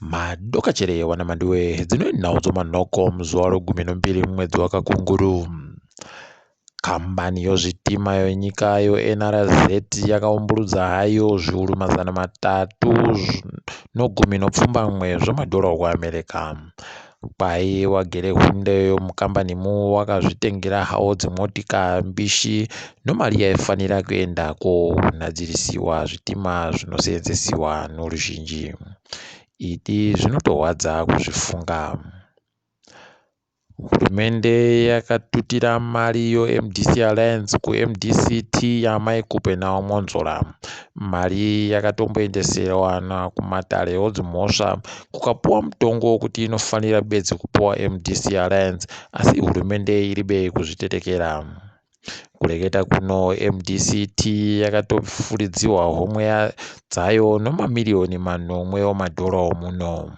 Madoka chere wana Mhanduwe dzinoendawo dzomanhoko muzuva ro12 mwedzi waKakunguru. Kambani yozvitima yenyika NRZ yakaumburudza hayo zviuru 310 zvemadhora okuAmerica. Kwai wagere hunde mukambanimu wakazvitengera hawo dzimotika mbishi nomari yaifanira kuenda konadzirisiwa zvitima zvinoseenzesiwa noruzhinji. Idi zvinotorwadza kuzvifunga. Hurumende yakatutira mari MDC Alliance kuMDCT yamaikupenawo monzora. Mari yakatomboendeserwana kumatare odzimhosva kukapuwa mutongo kuti inofanira bedzi kupuwa MDC Alliance, asi hurumende iribe kuzvitetekera. Kureketa kuno MDCT yakatofuridziwa homwe dzayo nomamiliyoni 9 omadhora omuno.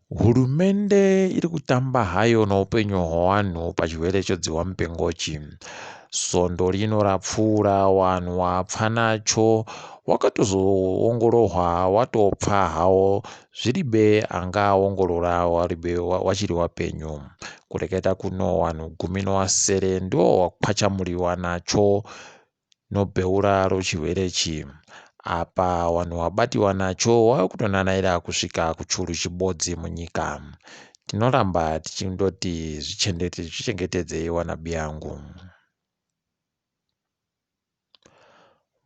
Hurumende iri kutamba hayo noupenyu hwavanhu pachirwere chodziwa mupengochi. Svondo rino rapfuura, wanhu wapfa nacho wakatozoongororwa watopfa hawo zviribe angaongorora wachiri wapenyu. Kureketa kuno wanhu 17 ndo wakwachamuriwa nacho nobheura rochirwerechi. Apa wanhu wabatiwa nacho wakutonanaira kusvika kuchuru chibodzi munyika. Tinoramba tichindoti zvichengetedzei wanabi yangu.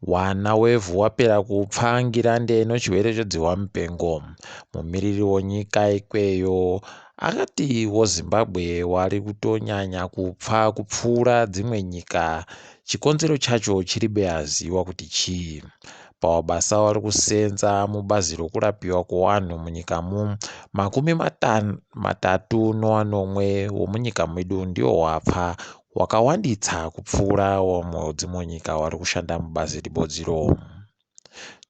Wana wevhu wapera kupfa ngirande nechirwere chodziwa mupengo. Mumiriri wenyika ikweyo akati woZimbabwe wari kutonyanya kupfa kupfuura dzimwe nyika. Chikonzero chacho chiribe aziwa kuti chii. Pabasa wari kusenza mubazi rokurapiwa kwewanhu munyikamu, 31 womunyika medu ndio wapfa, wakawanditsa kupfuura wamwe dzimwe nyika wari kushanda mubazi ribodziro.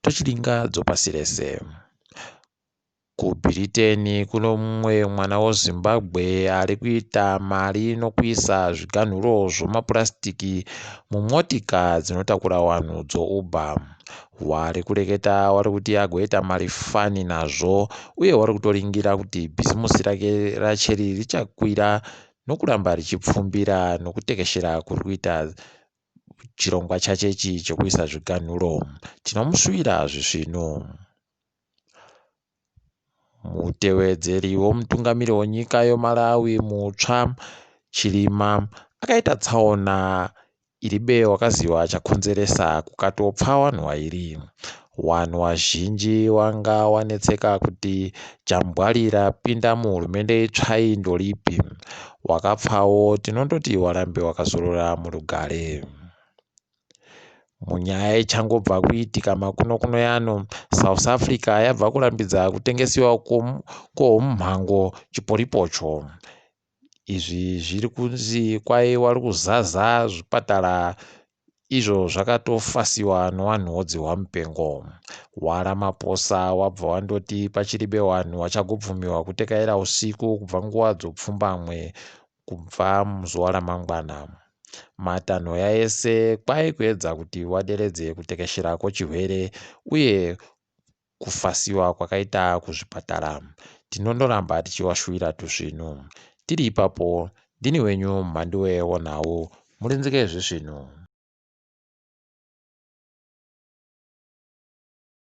Tochilinga dzopasi rese. KuBritain kuno mumwe mwana weZimbabwe ari kuita mari nokuisa zviganhuro zvomapurasitiki mumotika dzinotakura vanhu dzoUber. Wari kureketa wari kuti agoita mari fani nazvo, uye wari kutoringira kuti bhizimusi rake racheri richakwira nokuramba richipfumbira nokutekeshera kuri kuita chirongwa chachechi chokuisa zviganhuro. Tinomushuwira zvisvino. Mutevedzeri womutungamiri wenyika yoMalawi mutsva Chilima akaita tsaona iribe wakaziva chakonzeresa kukatopfa wanhu vairi. Wanhu vazhinji wanga wanetseka kuti jambwari rapinda muhurumende itsvai ndoripi. Wakapfawo tinondoti warambe wakazorora murugare. Munyaya ichangobva kuitika makuno yano, South Africa yabva kurambidza kutengesiwa kwehumhango chiporipocho. Izvi zviri kunzi kwai wari kuzaza zvipatara izvo zvakatofasiwa nevanhu vodziwa mupengo. Waramaposa wabva wandoti pachiribe wanhu vachagobvumiwa kutekaira usiku kubva nguva dzopfumbamwe kubva muzuva ramangwana. Matanho yaese kwai kuedza kuti waderedze kutekeshera kwechirwere uye kufasiwa kwakaita kuzvipatara. Tinondoramba tichiwashuwira tuzvino. Tiri ipapo, ndini wenyu Mhanduwe wonhau, murinzike zvezvino.